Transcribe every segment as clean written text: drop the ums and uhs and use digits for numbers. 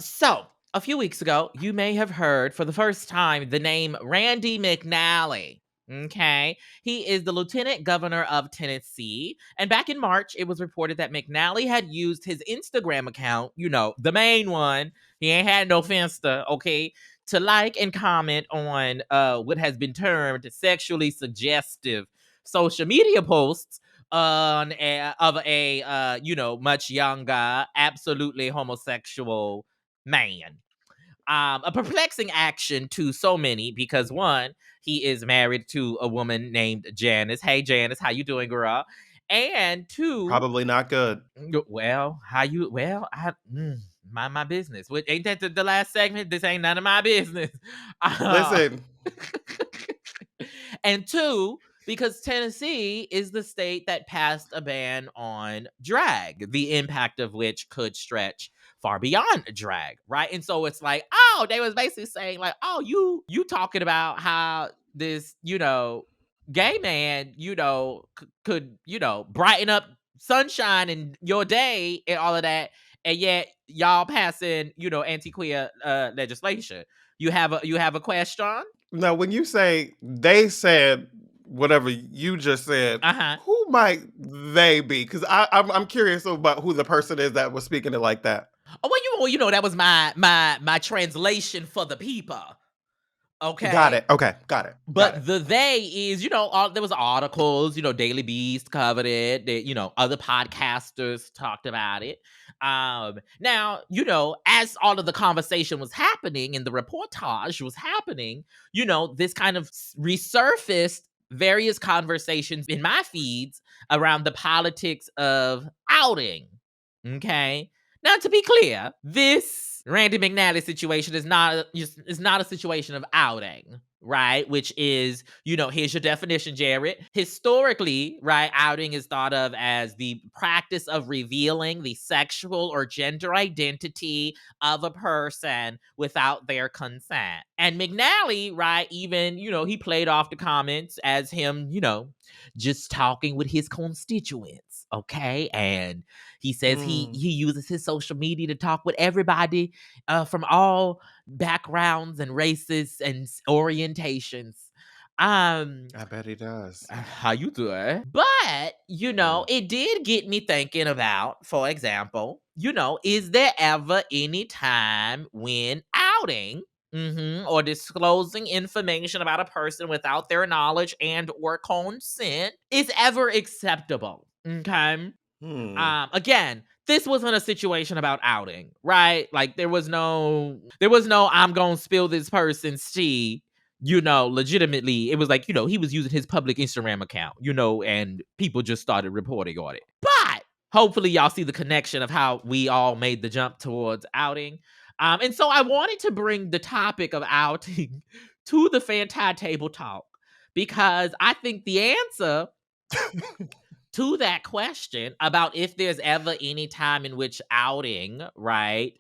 So a few weeks ago, you may have heard for the first time the name Randy McNally. Okay. He is the lieutenant governor of Tennessee. And back in March, it was reported that McNally had used his Instagram account, the main one. He ain't had no Finsta, okay, to like and comment on what has been termed sexually suggestive social media posts of a much younger, absolutely homosexual man. A perplexing action to so many because one, he is married to a woman named Janice. Hey Janice, how you doing, girl? And two, Probably not good. well, how you? Well, mind my business. What ain't that the last segment? This ain't none of my business. Uh, Listen, and two, because Tennessee is the state that passed a ban on drag, the impact of which could stretch far beyond drag, right? And so it's like, oh, they was basically saying like, oh, you talking about how this, gay man, could, brighten up sunshine in your day and all of that, and yet y'all passing, anti-queer legislation. You have a question? now when you say they said whatever you just said, Uh-huh. who might they be? Because I'm curious about who the person is that was speaking it like that. Oh, well, that was my translation for the people. Got Okay. it. Okay, got it. Got it. But the they is, there was articles, Daily Beast covered it. Other podcasters talked about it. Now, as all of the conversation was happening and the reportage was happening, this kind of resurfaced various conversations in my feeds around the politics of outing. Okay. Now, to be clear, this Randy McNally situation is not a situation of outing, right? Which is, here's your definition, Jarrett. Historically, right, outing is thought of as the practice of revealing the sexual or gender identity of a person without their consent. And McNally, right, even, he played off the comments as him, just talking with his constituents, okay? And he says he uses his social media to talk with everybody from all backgrounds and races and orientations. I bet he does. How you doing? But, Mm. it did get me thinking about, for example, is there ever any time when outing or disclosing information about a person without their knowledge and or consent is ever acceptable? Okay. Hmm. Again, this wasn't a situation about outing, right? Like there was no I'm gonna spill this person's tea, legitimately. It was like, he was using his public Instagram account, and people just started reporting on it. But hopefully y'all see the connection of how we all made the jump towards outing. And so I wanted to bring the topic of outing to the Fanti table talk because I think the answer to that question about if there's ever any time in which outing, right,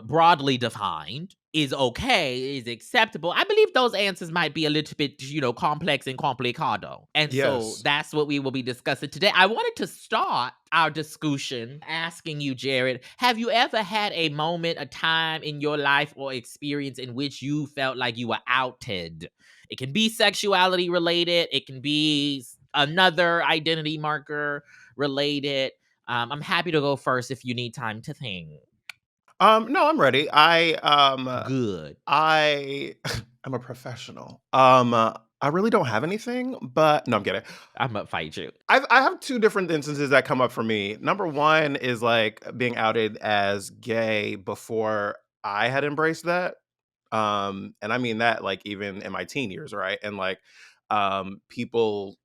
broadly defined, is okay, is acceptable, I believe those answers might be a little bit, complex and complicado. And so Yes. that's what we will be discussing today. I wanted to start our discussion asking you, Jared, have you ever had a moment, a time in your life or experience in which you felt like you were outed? It can be sexuality related, it can be another identity marker related. I'm happy to go first if you need time to think. No, I'm ready. Good. I I'm a professional. I really don't have anything, but no, I'm kidding. I'm gonna fight you. I have two different instances that come up for me. Number one is like being outed as gay before I had embraced that. And I mean that like even in my teen years, right? And like people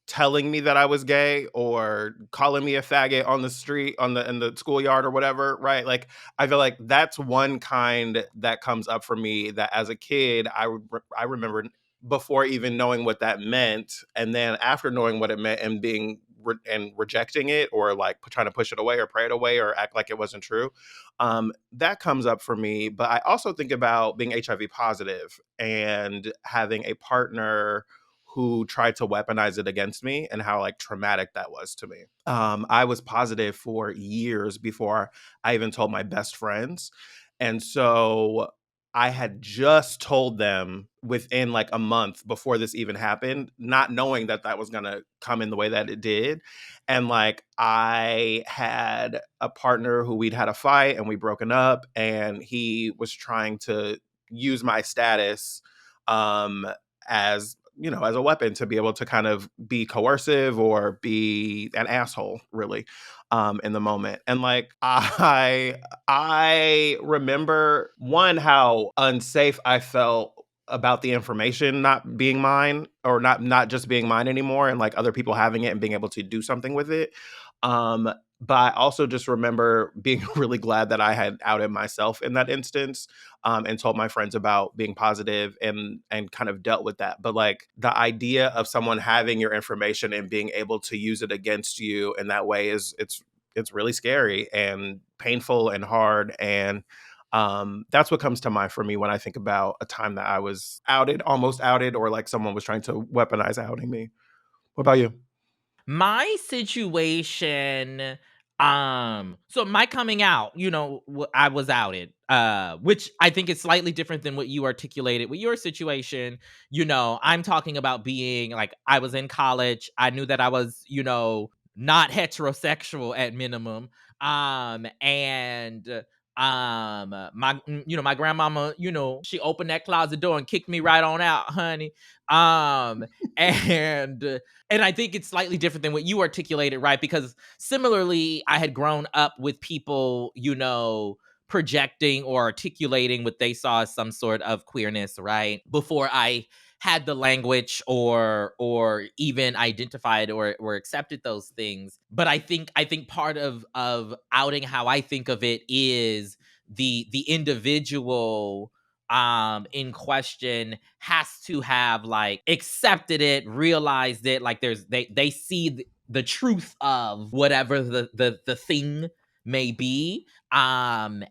telling me that I was gay or calling me a faggot on the street, on the in the schoolyard or whatever, right? Like I feel like that's one kind that comes up for me that as a kid I remember before even knowing what that meant, and then after knowing what it meant and being and rejecting it or like trying to push it away or pray it away or act like it wasn't true. That comes up for me. But I also think about being HIV positive and having a partner who tried to weaponize it against me and how like traumatic that was to me. I was positive for years before I even told my best friends. And so I had just told them within like a month before this even happened, not knowing that that was going to come in the way that it did. And like I had a partner who we'd had a fight and we broken up, and he was trying to use my status um as as a weapon to be able to kind of be coercive or be an asshole, really, in the moment. And like I remember, one, how unsafe I felt about the information not being mine, or not just being mine anymore, and like other people having it and being able to do something with it. Um, but I also just remember being really glad that I had outed myself in that instance, and told my friends about being positive and kind of dealt with that. But like the idea of someone having your information and being able to use it against you in that way is it's really scary and painful and hard. And that's what comes to mind for me when I think about a time that I was outed, almost outed, or like someone was trying to weaponize outing me. What about you? My situation, so my coming out, I was outed, which I think is slightly different than what you articulated with your situation. I'm talking about being like, I was in college. I knew that I was, not heterosexual at minimum. And my grandmama, she opened that closet door and kicked me right on out, honey. And and I think it's slightly different than what you articulated, right? Because similarly, I had grown up with people, projecting or articulating what they saw as some sort of queerness, right? Before I had the language or even identified or accepted those things. But I think part of outing, how I think of it, is the individual in question has to have like accepted it, realized it, like they see the truth of whatever the thing may be, and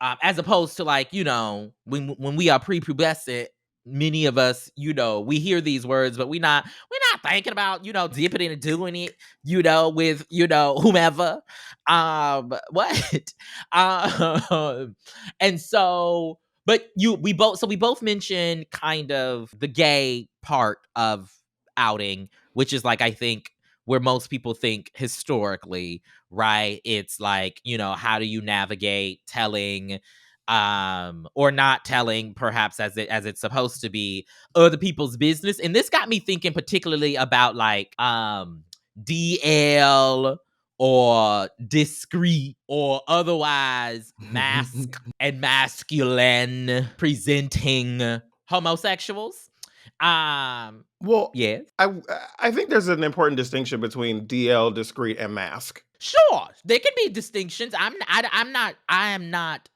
as opposed to, like, when we are prepubescent, many of us, we hear these words, but we're not thinking about, dipping it and doing it, with, whomever, what um and so, but we both mentioned kind of the gay part of outing, which is like, I think, where most people think historically, right? It's like, how do you navigate telling, or not telling, perhaps, as it's supposed to be, other people's business. And this got me thinking particularly about like DL or Discreet or otherwise Masc and masculine presenting homosexuals. Um, Well, yes. I I think there's an important distinction between DL, discreet, and mask. Sure, there can be distinctions. I am not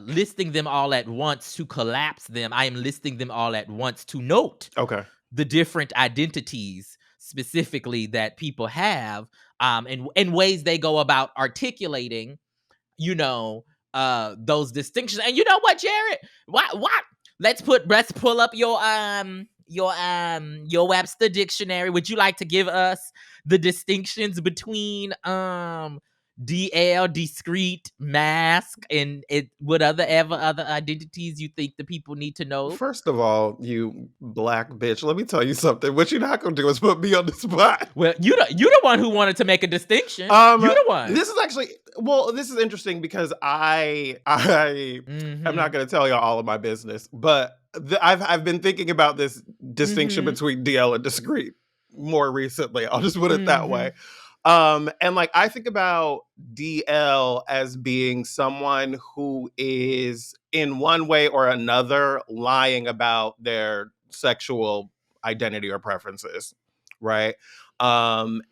listing them all at once to collapse them. I am listing them all at once to note Okay. the different identities specifically that people have, and ways they go about articulating, you know, those distinctions. And you know what, Jared? What? Let's pull up your Webster dictionary. Would you like to give us the distinctions between DL, discrete, mask, and what other identities you think the people need to know? First of all, you black bitch, let me tell you something. What you're not gonna do is put me on the spot. Well, you the one who wanted to make a distinction. You Um, the one. this is actually, well, this is interesting because I am Mm-hmm. not gonna tell y'all all of my business, but I've been thinking about this distinction Mm-hmm. between DL and discreet more recently. I'll just put it that Mm-hmm. way. And like I think about DL as being someone who is in one way or another lying about their sexual identity or preferences, right? And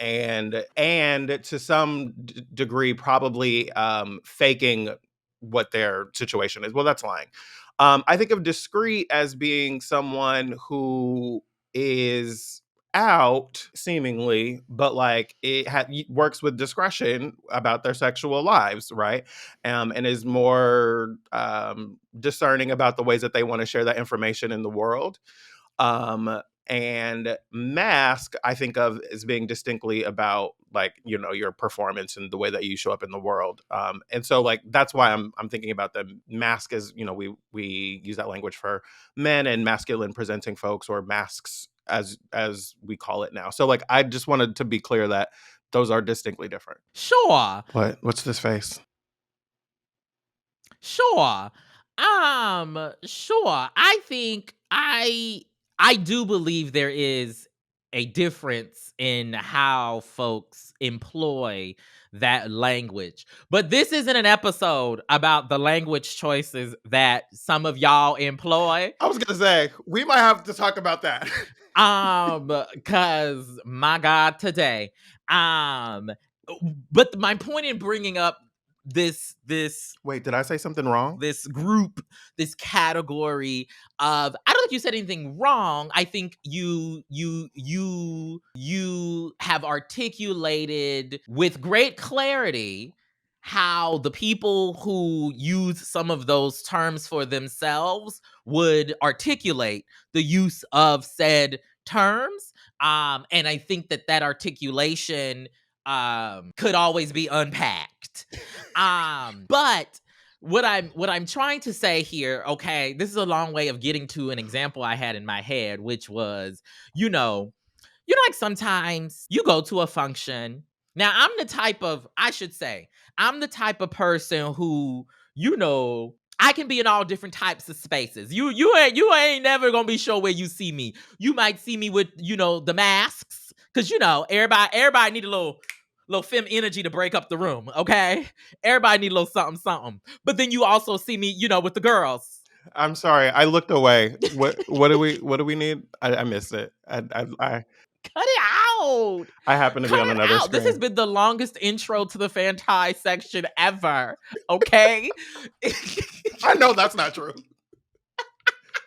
to some degree probably faking what their situation is. Well, that's lying. I think of discreet as being someone who is out seemingly, but like works with discretion about their sexual lives, right? And is more discerning about the ways that they want to share that information in the world. um and mask I think of as being distinctly about like, your performance and the way that you show up in the world. And so like that's why I'm thinking about the mask as, we use that language for men and masculine presenting folks, or masks as we call it now. So like I just wanted to be clear that those are distinctly different. Sure. What's this face? Sure. Sure. I do believe there is a difference in how folks employ that language. But this isn't an episode about the language choices that some of y'all employ. I was gonna say we might have to talk about that. Cause my God, today. But my point in bringing up this Wait, did I say something wrong? this group, this category of, I don't think you said anything wrong. I think you have articulated with great clarity how the people who use some of those terms for themselves would articulate the use of said terms. And I think that articulation could always be unpacked. But what I'm trying to say here, okay, this is a long way of getting to an example I had in my head, which was, like sometimes you go to a function. Now, I'm the type of person who, I can be in all different types of spaces. You ain't never gonna be sure where you see me. You might see me with, the masks, because everybody need a little fem energy to break up the room, okay? Everybody need a little something, something. But then you also see me, with the girls. I'm sorry, I looked away. What do we need? I missed it. Cut it out. I happen to be Cut on it another out. screen. This has been the longest intro to the FANTI section ever, okay? I know that's not true.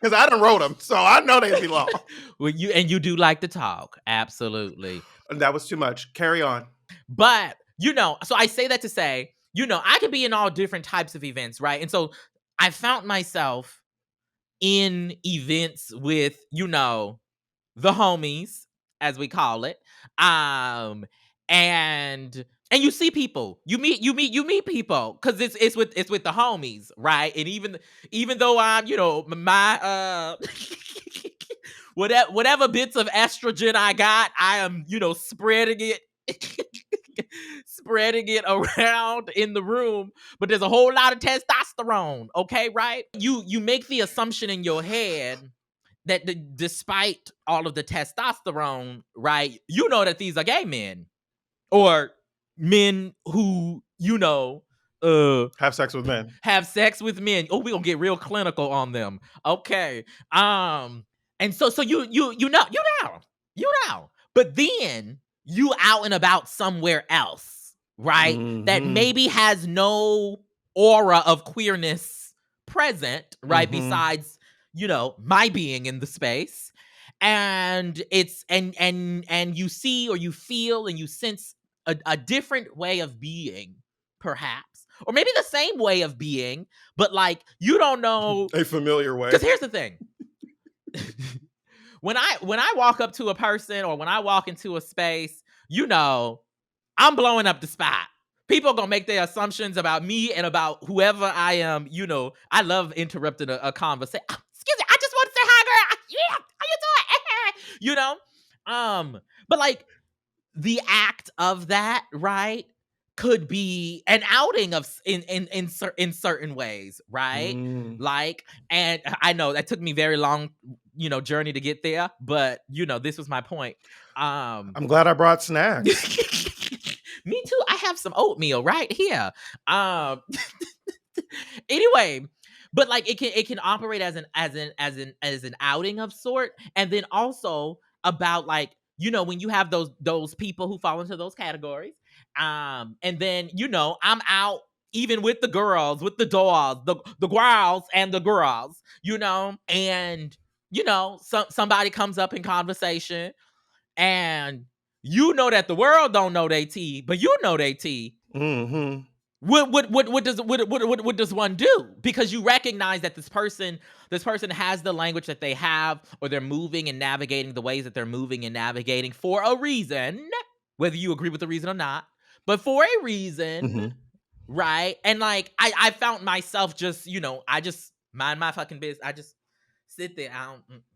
Because I done wrote them, so I know they'd be long. Well, you do like to talk, absolutely. That was too much. Carry on. But, so I say that to say, I could be in all different types of events, right? And so I found myself in events with, the homies, as we call it. And you see people, you meet people, because it's with the homies, right? And even though I'm, my whatever bits of estrogen I got, I am, spreading it spreading it around in the room, but there's a whole lot of testosterone, okay, right? You make the assumption in your head that despite all of the testosterone, right, that these are gay men, or men who, Have sex with men. have sex with men. Oh, we gonna get real clinical on them. Okay. And so you know. But then you out and about somewhere else, right? That Mhm. maybe has no aura of queerness present, right? Mhm. Besides, my being in the space. And it's and you see, or you feel, and you sense a different way of being, perhaps. Or maybe the same way of being, but like you don't know. A familiar way. Because here's the thing. When I walk up to a person, or when I walk into a space, I'm blowing up the spot. People are gonna make their assumptions about me and about whoever I am. I love interrupting a conversation. Excuse me, I just want to say hi, girl. Yeah, how you doing? But like the act of that, right, could be an outing of in certain ways, right? Like, and I know that took me very long, journey to get there, but this was my point. I'm glad I brought snacks. Me too. I have some oatmeal right here. Anyway, but like it can operate as an outing of sort, and then also about like, when you have those people who fall into those categories, and then I'm out even with the girls, with the dolls, the girls and the girls, and somebody comes up in conversation, and that the world don't know they tea, but they tea. Mm-hmm. What does one do? Because you recognize that this person has the language that they have, or they're moving and navigating the ways that they're moving and navigating for a reason. whether you agree with the reason or not, but for a reason, Mhm. right? And like I found myself just, I just mind my fucking business. I just sit there. I don't.